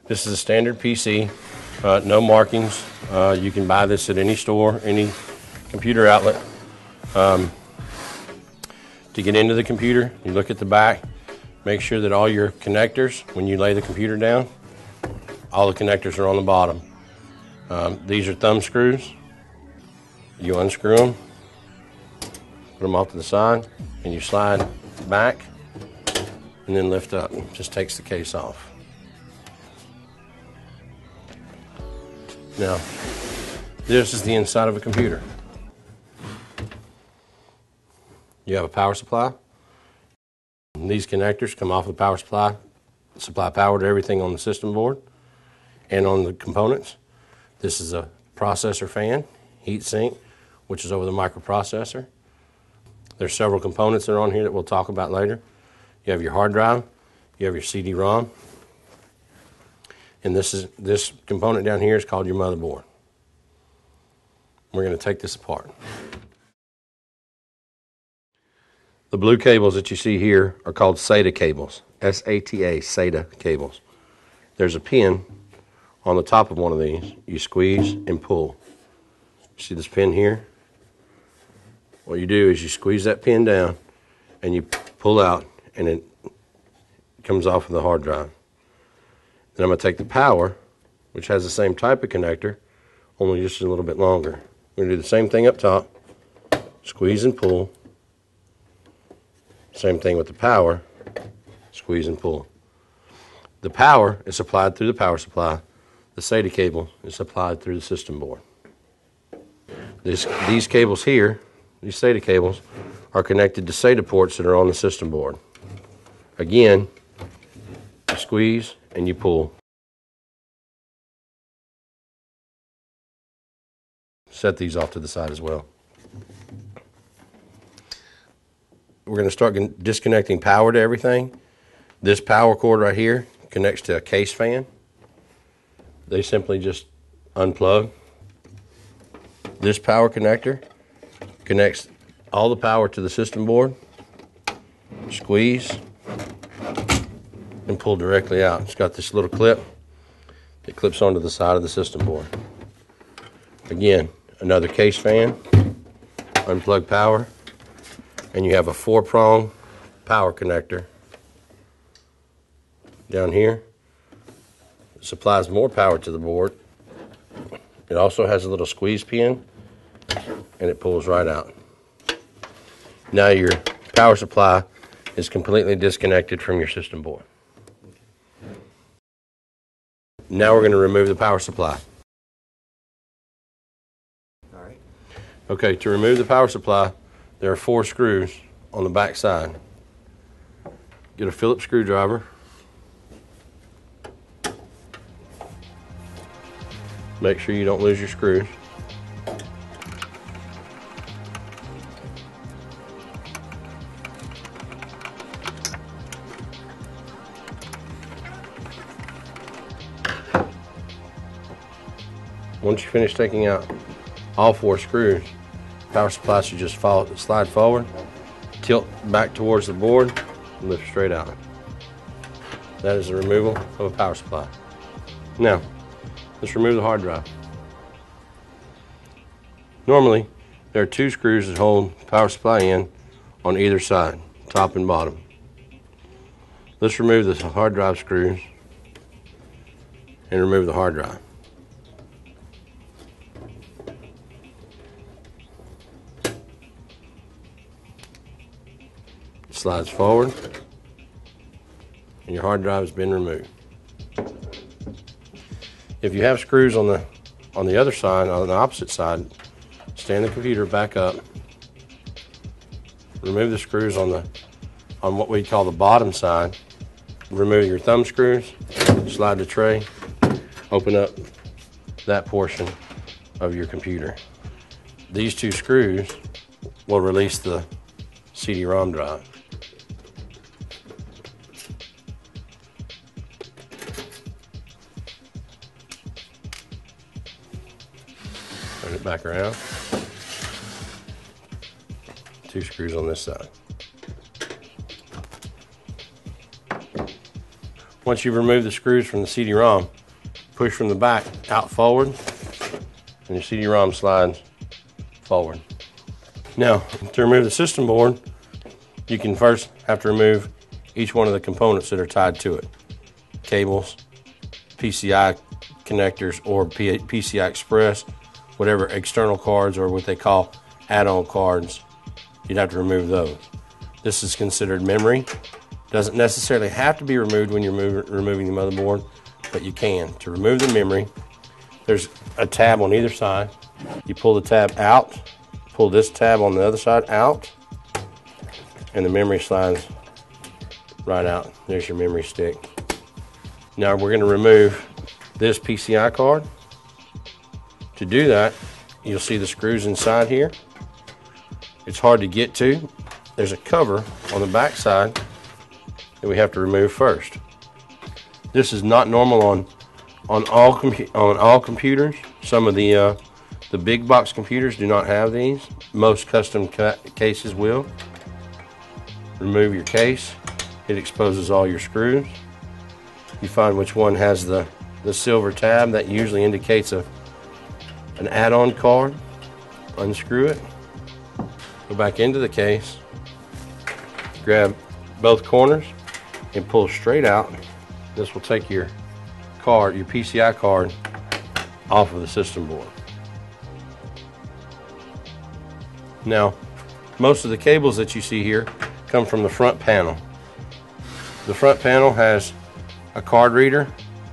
This is a standard PC, no markings. You can buy this at any store, any computer outlet. To get into the computer, you look at the back, make sure that all your connectors, when you lay the computer down, all the connectors are on the bottom. These are thumb screws. You unscrew them, put them off to the side, and you slide back and then lift up. Just takes the case off. Now, this is the inside of a computer. You have a power supply. These connectors come off the power supply, supply power to everything on the system board and on the components. This is a processor fan, heat sink, which is over the microprocessor. There's several components that are on here that we'll talk about later. You have your hard drive, you have your CD-ROM, and this component down here is called your motherboard. We're going to take this apart. The blue cables that you see here are called SATA cables, S-A-T-A, SATA cables. There's a pin on the top of one of these. You squeeze and pull. See this pin here? What you do is you squeeze that pin down and you pull out, and it comes off of the hard drive. Then I'm going to take the power, which has the same type of connector, only just a little bit longer. We're going to do the same thing up top, squeeze and pull. Same thing with the power, squeeze and pull. The power is supplied through the power supply. The SATA cable is supplied through the system board. These cables here, these SATA cables, are connected to SATA ports that are on the system board. Again, you squeeze and you pull. Set these off to the side as well. We're going to start disconnecting power to everything. This power cord right here connects to a case fan. They simply just unplug. This power connector connects all the power to the system board. Squeeze and pull directly out. It's got this little clip that clips onto the side of the system board. Again, another case fan, unplug power, and you have a 4-prong power connector down here. It supplies more power to the board. It also has a little squeeze pin, and it pulls right out. Now your power supply is completely disconnected from your system board. Now we're going to remove the power supply. All right. Okay, to remove the power supply, there are 4 screws on the back side. Get a Phillips screwdriver. Make sure you don't lose your screws. Once you finish taking out all 4 screws, power supply should just slide forward, tilt back towards the board, and lift straight out. That is the removal of a power supply. Now, let's remove the hard drive. Normally, there are 2 screws that hold the power supply in on either side, top and bottom. Let's remove the hard drive screws and remove the hard drive. Slides forward, and your hard drive has been removed. If you have screws on the other side, on the opposite side, stand the computer back up, remove the screws on what we call the bottom side, remove your thumb screws, slide the tray, open up that portion of your computer. These 2 screws will release the CD-ROM drive. Turn it back around. 2 screws on this side. Once you've removed the screws from the CD-ROM, push from the back out forward, and your CD-ROM slides forward. Now, to remove the system board, you can first have to remove each one of the components that are tied to it. Cables, PCI connectors, or PCI Express, whatever external cards or what they call add-on cards, you'd have to remove those. This is considered memory. Doesn't necessarily have to be removed when you're removing the motherboard, but you can. To remove the memory, there's a tab on either side. You pull the tab out, pull this tab on the other side out, and the memory slides right out. There's your memory stick. Now we're going to remove this PCI card. To do that, you'll see the screws inside here. It's hard to get to. There's a cover on the back side that we have to remove first. This is not normal on all computers. Some of the big box computers do not have these. Most custom cases will. Remove your case. It exposes all your screws. You find which one has the silver tab. That usually indicates an add-on card. Unscrew it. Go back into the case. Grab both corners and pull straight out. This will take your card, your PCI card, off of the system board. Now, most of the cables that you see here come from the front panel. The front panel has a card reader.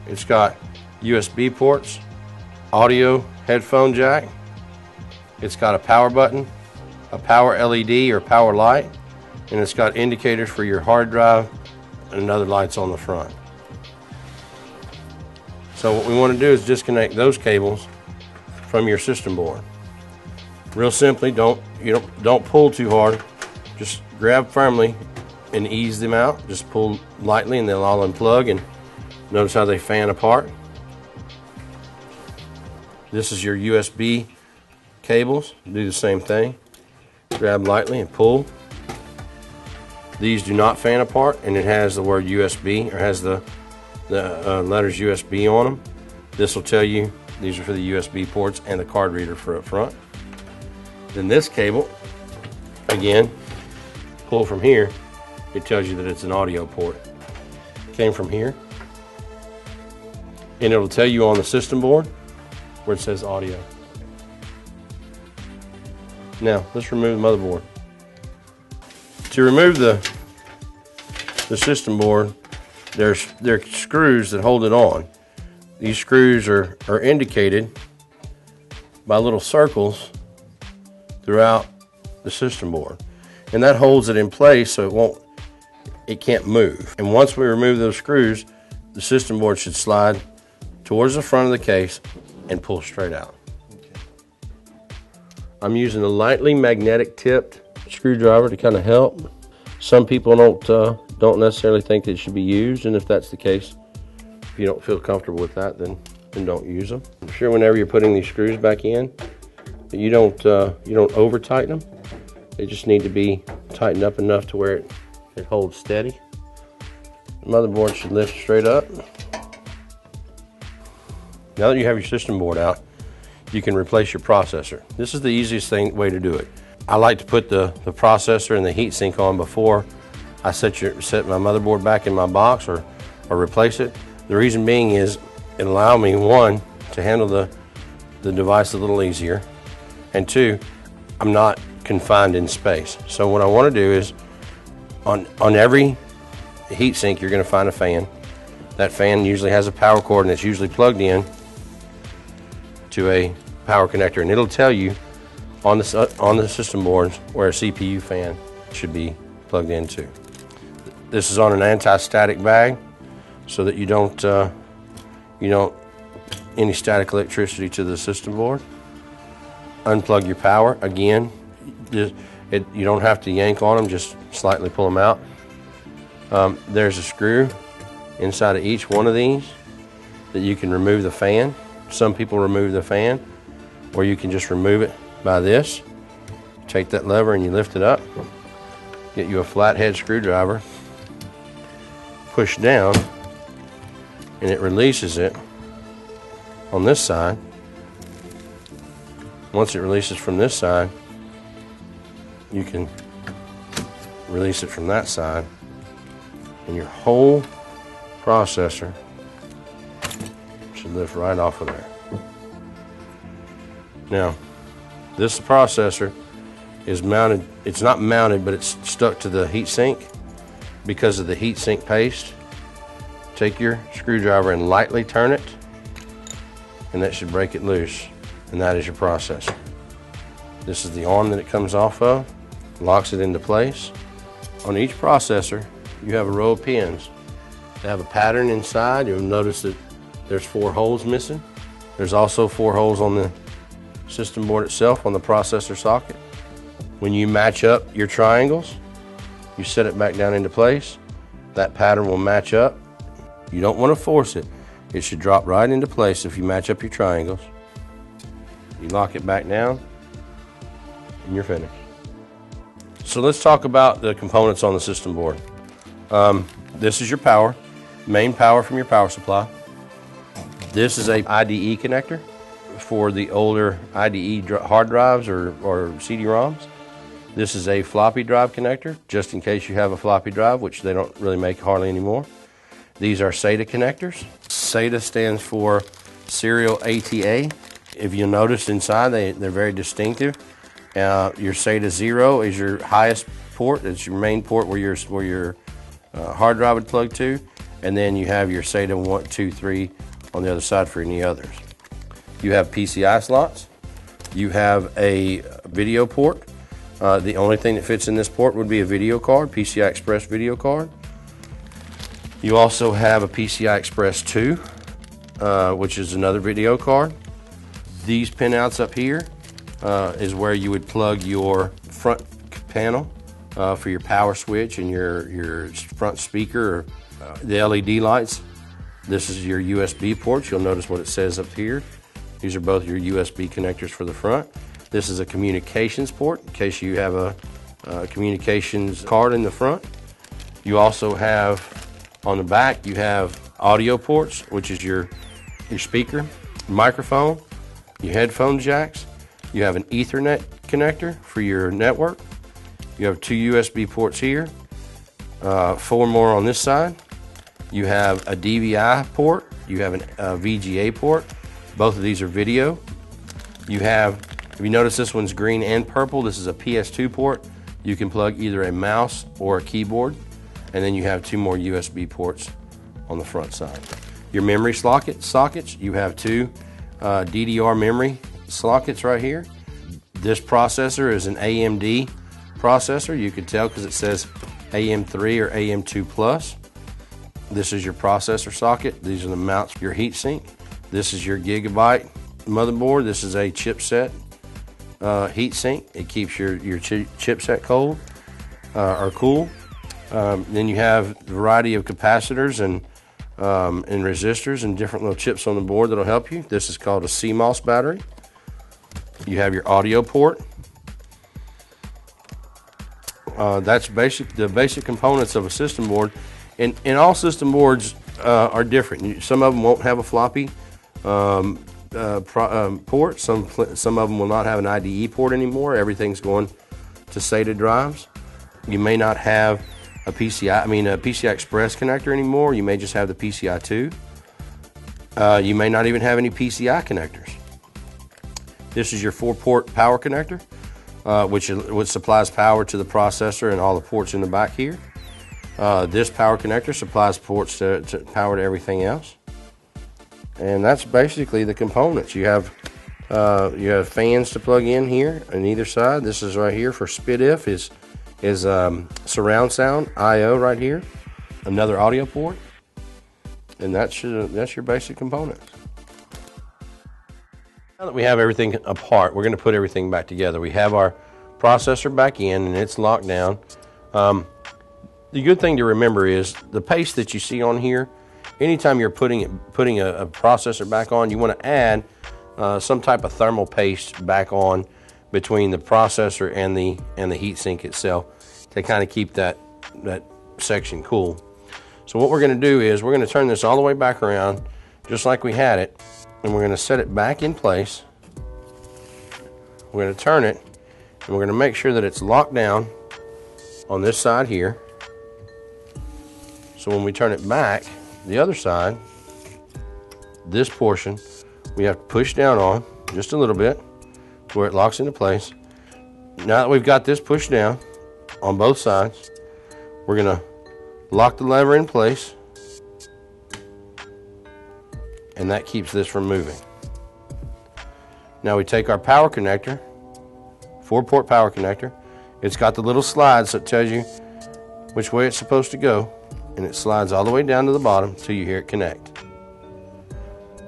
It's got USB ports, audio headphone jack. It's got a power button, a power LED or power light, and it's got indicators for your hard drive and other lights on the front. So what we want to do is disconnect those cables from your system board. Real simply, don't pull too hard. Just grab firmly and ease them out. Just pull lightly and they'll all unplug, and notice how they fan apart. This is your USB cables. Do the same thing. Grab lightly and pull. These do not fan apart, and it has the word USB, or has the letters USB on them. This will tell you these are for the USB ports and the card reader for up front. Then this cable, again, pull from here. It tells you that it's an audio port. Came from here, and it'll tell you on the system board where it says audio. Now let's remove the motherboard. To remove the system board, there are screws that hold it on. These screws are indicated by little circles throughout the system board, and that holds it in place so it can't move. And once we remove those screws, the system board should slide towards the front of the case and pull straight out. I'm using a lightly magnetic tipped screwdriver to kind of help. Some people don't necessarily think it should be used, and if that's the case, if you don't feel comfortable with that, then don't use them. I'm sure whenever you're putting these screws back in, that you don't over tighten them. They just need to be tightened up enough to where it holds steady. The motherboard should lift straight up. Now that you have your system board out, you can replace your processor. This is the easiest way to do it. I like to put the processor and the heatsink on before I set my motherboard back in my box or replace it. The reason being is it allows me, one, to handle the device a little easier, and two, I'm not confined in space. So what I want to do is on every heatsink you're going to find a fan. That fan usually has a power cord, and it's usually plugged in to a power connector, and it'll tell you on the system boards where a CPU fan should be plugged into. This is on an anti-static bag so that you don't any static electricity to the system board. Unplug your power. Again, you don't have to yank on them, just slightly pull them out. There's a screw inside of each one of these that you can remove the fan. Some people remove the fan, or you can just remove it by this. Take that lever and you lift it up. Get you a flathead screwdriver. Push down and it releases it on this side. Once it releases from this side, you can release it from that side, and your whole processor should lift right off of there. Now, this processor is mounted, it's not mounted, but it's stuck to the heatsink because of the heatsink paste. Take your screwdriver and lightly turn it, and that should break it loose, and that is your processor. This is the arm that it comes off of, locks it into place. On each processor, you have a row of pins. They have a pattern inside. You'll notice that there's 4 holes missing. There's also 4 holes on the system board itself on the processor socket. When you match up your triangles, you set it back down into place. That pattern will match up. You don't want to force it. It should drop right into place if you match up your triangles. You lock it back down, and you're finished. So let's talk about the components on the system board. This is your power, main power from your power supply. This is a IDE connector for the older IDE hard drives or CD-ROMs. This is a floppy drive connector, just in case you have a floppy drive, which they don't really make hardly anymore. These are SATA connectors. SATA stands for Serial ATA. If you notice inside, they're very distinctive. Your SATA 0 is your highest port. It's your main port where your hard drive would plug to. And then you have your SATA 1, 2, 3 on the other side for any others. You have PCI slots. You have a video port. The only thing that fits in this port would be a video card, PCI Express video card. You also have a PCI Express 2, which is another video card. These pinouts up here is where you would plug your front panel for your power switch and your front speaker, or the LED lights. This is your USB ports. You'll notice what it says up here. These are both your USB connectors for the front. This is a communications port in case you have a communications card in the front. You also have on the back, you have audio ports, which is your speaker, microphone, your headphone jacks. You have an Ethernet connector for your network. You have 2 USB ports here, 4 more on this side. You have a DVI port. You have a VGA port. Both of these are video. You have, if you notice, this one's green and purple. This is a PS2 port. You can plug either a mouse or a keyboard. And then you have 2 more USB ports on the front side. Your memory sockets, you have 2 DDR memory sockets right here. This processor is an AMD processor. You can tell because it says AM3 or AM2 Plus. This is your processor socket. These are the mounts for your heatsink. This is your Gigabyte motherboard. This is a chipset heatsink. It keeps your chipset cold or cool. Then you have a variety of capacitors and resistors and different little chips on the board that'll help you. This is called a CMOS battery. You have your audio port. That's the basic components of a system board. And all system boards are different. Some of them won't have a floppy port. Some of them will not have an IDE port anymore. Everything's going to SATA drives. You may not have a PCI Express connector anymore. You may just have the PCI 2. You may not even have any PCI connectors. This is your 4-port power connector, which supplies power to the processor and all the ports in the back here. This power connector supplies ports to power to everything else. And that's basically the components. You have fans to plug in here on either side. This is right here for SPDIF is surround sound I/O right here. Another audio port, and that's your basic components. Now that we have everything apart, we're going to put everything back together. We have our processor back in, and it's locked down. The good thing to remember is the paste that you see on here. Anytime you're putting a processor back on, you want to add some type of thermal paste back on between the processor and the heatsink itself to kind of keep that section cool. So what we're going to do is we're going to turn this all the way back around just like we had it, and we're going to set it back in place. We're going to turn it, and we're going to make sure that it's locked down on this side here. So when we turn it back, the other side, this portion, we have to push down on just a little bit to where it locks into place. Now that we've got this pushed down on both sides, we're going to lock the lever in place, and that keeps this from moving. Now we take our power connector, 4-port power connector. It's got the little slide so it tells you which way it's supposed to go, and it slides all the way down to the bottom until you hear it connect.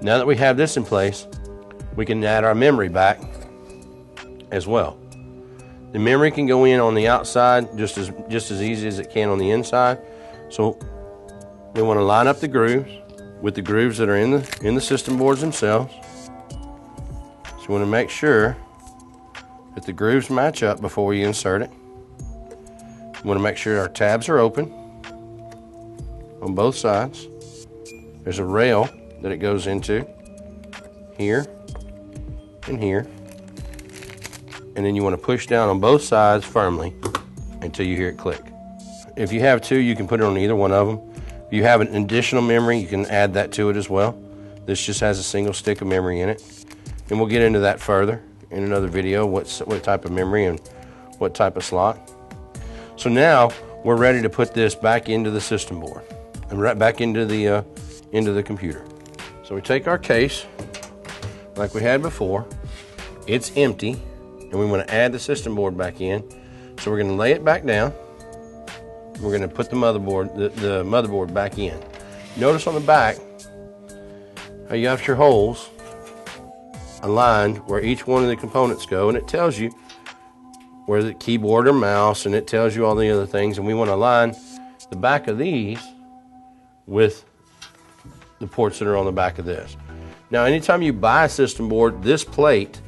Now that we have this in place, we can add our memory back as well. The memory can go in on the outside just as easy as it can on the inside. So we want to line up the grooves with the grooves that are in the system boards themselves. So we want to make sure that the grooves match up before we insert it. We want to make sure our tabs are open on both sides. There's a rail that it goes into here and here. And then you want to push down on both sides firmly until you hear it click. If you have two, you can put it on either one of them. If you have an additional memory, you can add that to it as well. This just has a single stick of memory in it. And we'll get into that further in another video, what type of memory and what type of slot. So now we're ready to put this back into the system board and right back into the computer. So we take our case like we had before. It's empty, and we want to add the system board back in. So we're going to lay it back down. We're going to put the motherboard back in. Notice on the back how you have your holes aligned where each one of the components go, and it tells you where the keyboard or mouse, and it tells you all the other things, and we want to align the back of these with the ports that are on the back of this. Now anytime you buy a system board, this plate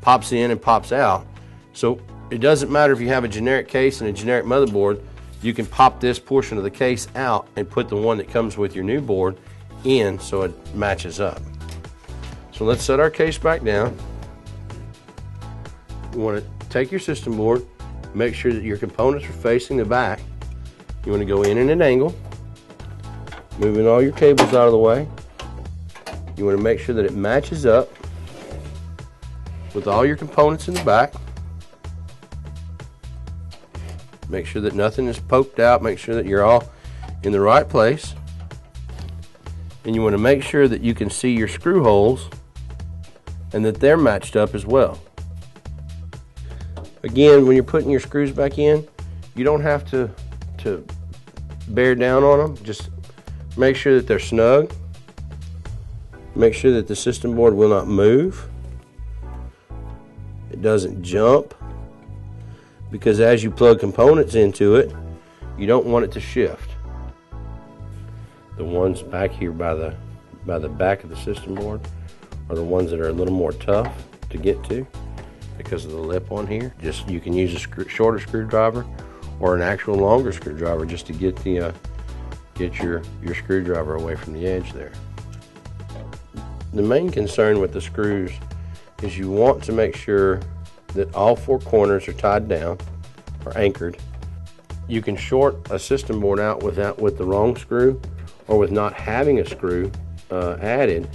pops in and pops out, so it doesn't matter if you have a generic case and a generic motherboard. You can pop this portion of the case out and put the one that comes with your new board in so it matches up. So let's set our case back down. You want to take your system board, make sure that your components are facing the back. You want to go in an angle, moving all your cables out of the way. You want to make sure that it matches up with all your components in the back. Make sure that nothing is poked out. Make sure that you're all in the right place. And you want to make sure that you can see your screw holes and that they're matched up as well. Again, when you're putting your screws back in, you don't have to bear down on them. Just make sure that they're snug. Make sure that the system board will not move. It doesn't jump, because as you plug components into it, you don't want it to shift. The ones back here by the back of the system board are the ones that are a little more tough to get to because of the lip on here. Just you can use a shorter screwdriver or an actual longer screwdriver just to get your screwdriver away from the edge there. The main concern with the screws is you want to make sure that all four corners are tied down or anchored. You can short a system board out with the wrong screw, or with not having a screw added,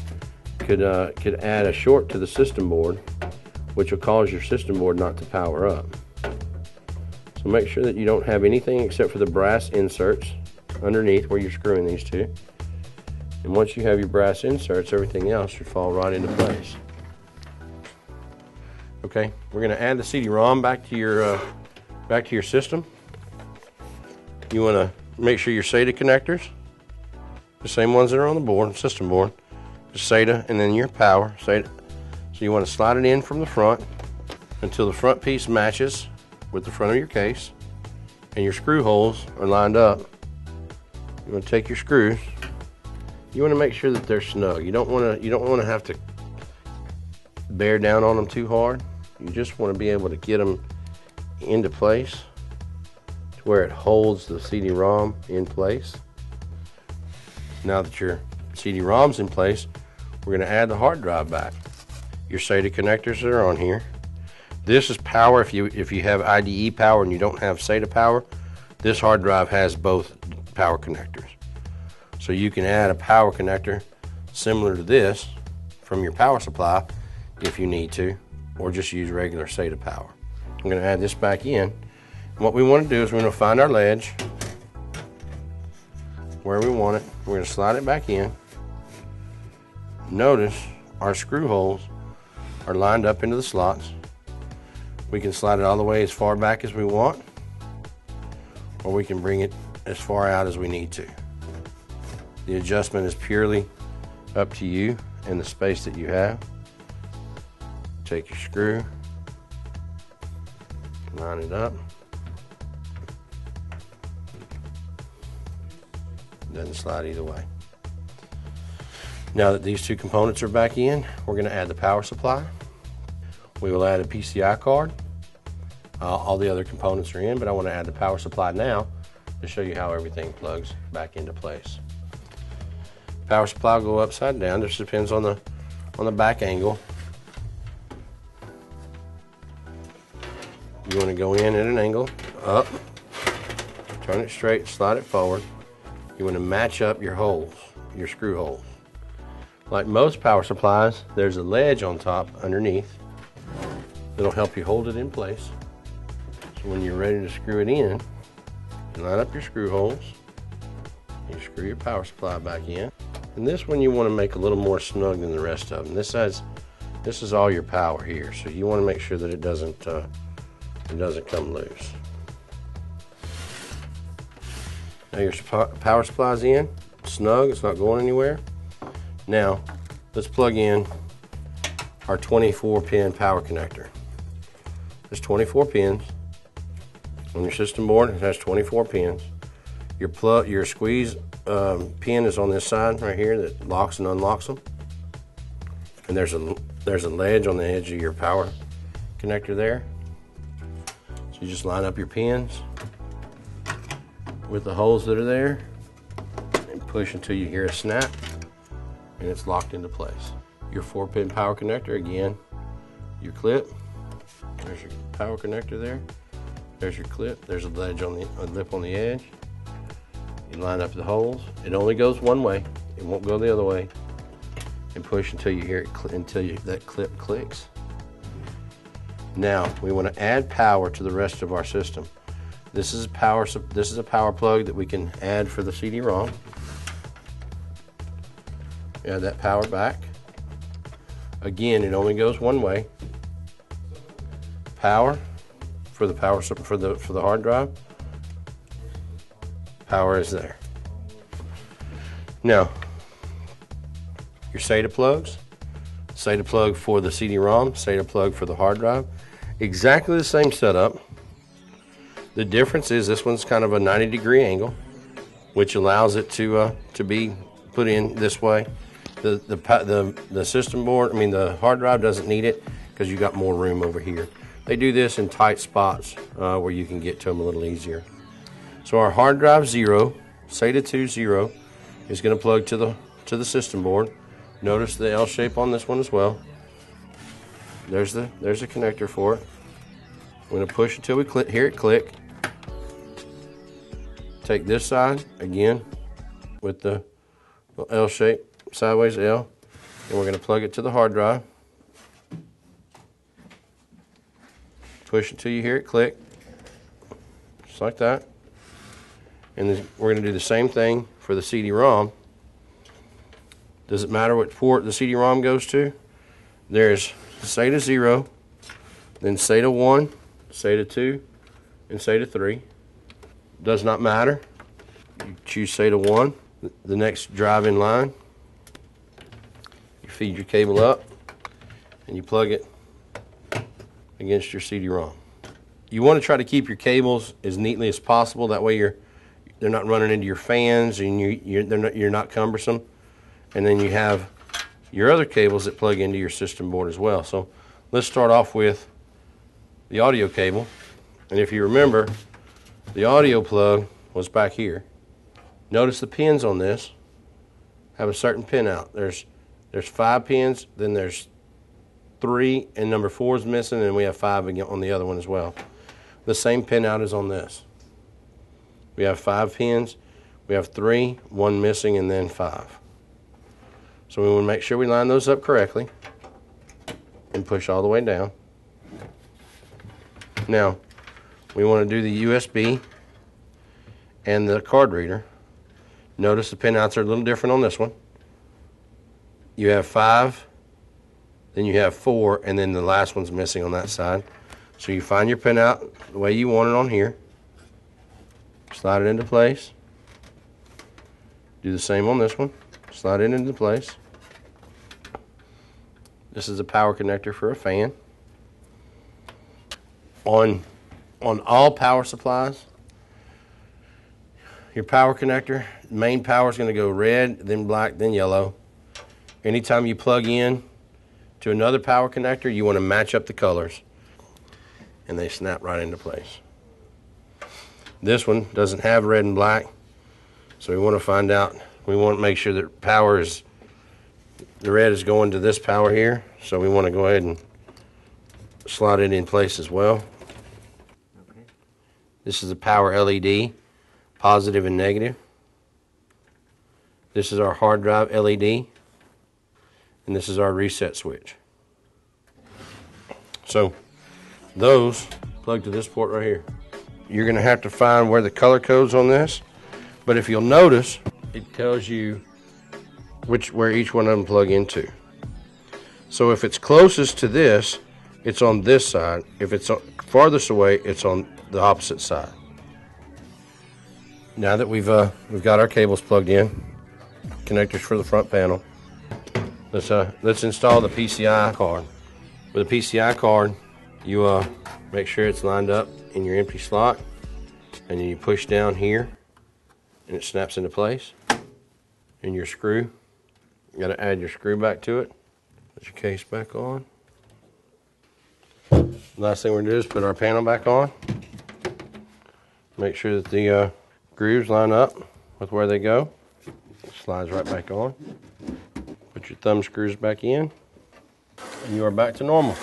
could add a short to the system board, which will cause your system board not to power up. So make sure that you don't have anything except for the brass inserts underneath where you're screwing these two. And once you have your brass inserts, everything else should fall right into place. Okay, we're going to add the CD-ROM back to your system. You want to make sure your SATA connectors, the same ones that are on the board, system board, the SATA, and then your power SATA. So you want to slide it in from the front until the front piece matches with the front of your case, and your screw holes are lined up. You want to take your screws. You want to make sure that they're snug. You don't want to have to bear down on them too hard. You just want to be able to get them into place to where it holds the CD-ROM in place. Now that your CD-ROM's in place, we're going to add the hard drive back. Your SATA connectors that are on here. This is power. If you have IDE power and you don't have SATA power, this hard drive has both power connectors. So you can add a power connector similar to this from your power supply if you need to, or just use regular SATA power. I'm going to add this back in. And what we want to do is we're going to find our ledge where we want it. We're going to slide it back in. Notice our screw holes are lined up into the slots. We can slide it all the way as far back as we want, or we can bring it as far out as we need to. The adjustment is purely up to you and the space that you have. Take your screw, line it up. Doesn't slide either way. Now that these two components are back in, we're going to add the power supply. We will add a PCI card. All the other components are in, but I want to add the power supply now to show you how everything plugs back into place. Power supply will go upside down. This depends on the back angle. You want to go in at an angle, up, turn it straight, slide it forward. You want to match up your holes, your screw holes. Like most power supplies, there's a ledge on top underneath that'll help you hold it in place. So when you're ready to screw it in, you line up your screw holes, you screw your power supply back in. And this one you want to make a little more snug than the rest of them. This is all your power here, so you want to make sure that it doesn't come loose. Now your power supply's in, snug, it's not going anywhere. Now, let's plug in our 24-pin power connector. There's 24 pins. On your system board, it has 24 pins. Your squeeze pin is on this side right here that locks and unlocks them. And there's a ledge on the edge of your power connector there. So you just line up your pins with the holes that are there and push until you hear a snap, and it's locked into place. Your 4-pin power connector, again, your clip. There's your power connector there. There's your clip. There's a ledge on a lip on the edge. You line up the holes. It only goes one way. It won't go the other way. And push until you hear it, that clip clicks. Now we want to add power to the rest of our system. This is a power plug that we can add for the CD-ROM. Add that power back. Again, it only goes one way. Power for the hard drive. Power is there. Now, your SATA plugs. SATA plug for the CD-ROM, SATA plug for the hard drive. Exactly the same setup. The difference is this one's kind of a 90-degree angle, which allows it to be put in this way. The system board, the hard drive doesn't need it because you got more room over here. They do this in tight spots where you can get to them a little easier. So our hard drive 0, SATA 2 0, is going to plug to the system board. Notice the L shape on this one as well. There's a connector for it. We're going to push until we hear it click. Take this side again with the L shape, sideways L, and we're going to plug it to the hard drive. Push until you hear it click, just like that. And then we're going to do the same thing for the CD-ROM. Does it matter what port the CD-ROM goes to? There's SATA 0, then SATA 1, SATA 2, and SATA 3. Does not matter. You choose SATA 1, the next drive in line. You feed your cable up, and you plug it against your CD-ROM. You want to try to keep your cables as neatly as possible. That way they're not running into your fans, and you're not cumbersome. And then you have your other cables that plug into your system board as well. So let's start off with the audio cable. And if you remember, the audio plug was back here. Notice the pins on this have a certain pin out. There's 5 pins, then there's 3, and number 4 is missing, and we have 5 again on the other one as well. The same pin out is on this. We have 5 pins, we have 3, 1 missing, and then 5. So we want to make sure we line those up correctly and push all the way down. Now, we want to do the USB and the card reader. Notice the pin outs are a little different on this one. You have 5, then you have 4, and then the last one's missing on that side. So you find your pin out the way you want it on here. Slide it into place. Do the same on this one. Slide it into place. This is a power connector for a fan. On all power supplies, your power connector, main power is going to go red, then black, then yellow. Anytime you plug in to another power connector, you want to match up the colors, and they snap right into place. This one doesn't have red and black, so we want to make sure that the red is going to this power here, so we want to go ahead and slide it in place as well. This is a power LED, positive and negative. This is our hard drive LED, and this is our reset switch. So those plug to this port right here. You're going to have to find where the color code's on this, but if you'll notice, it tells you where each one of them plug into. So if it's closest to this, it's on this side. If it's farthest away, it's on the opposite side. Now that we've got our cables plugged in, connectors for the front panel, let's install the PCI card. With a PCI card, you make sure it's lined up in your empty slot, and then you push down here, and it snaps into place. And your screw, you got to add your screw back to it. Put your case back on. Last thing we're going to do is put our panel back on. Make sure that the grooves line up with where they go. Slides right back on. Put your thumb screws back in, and you are back to normal.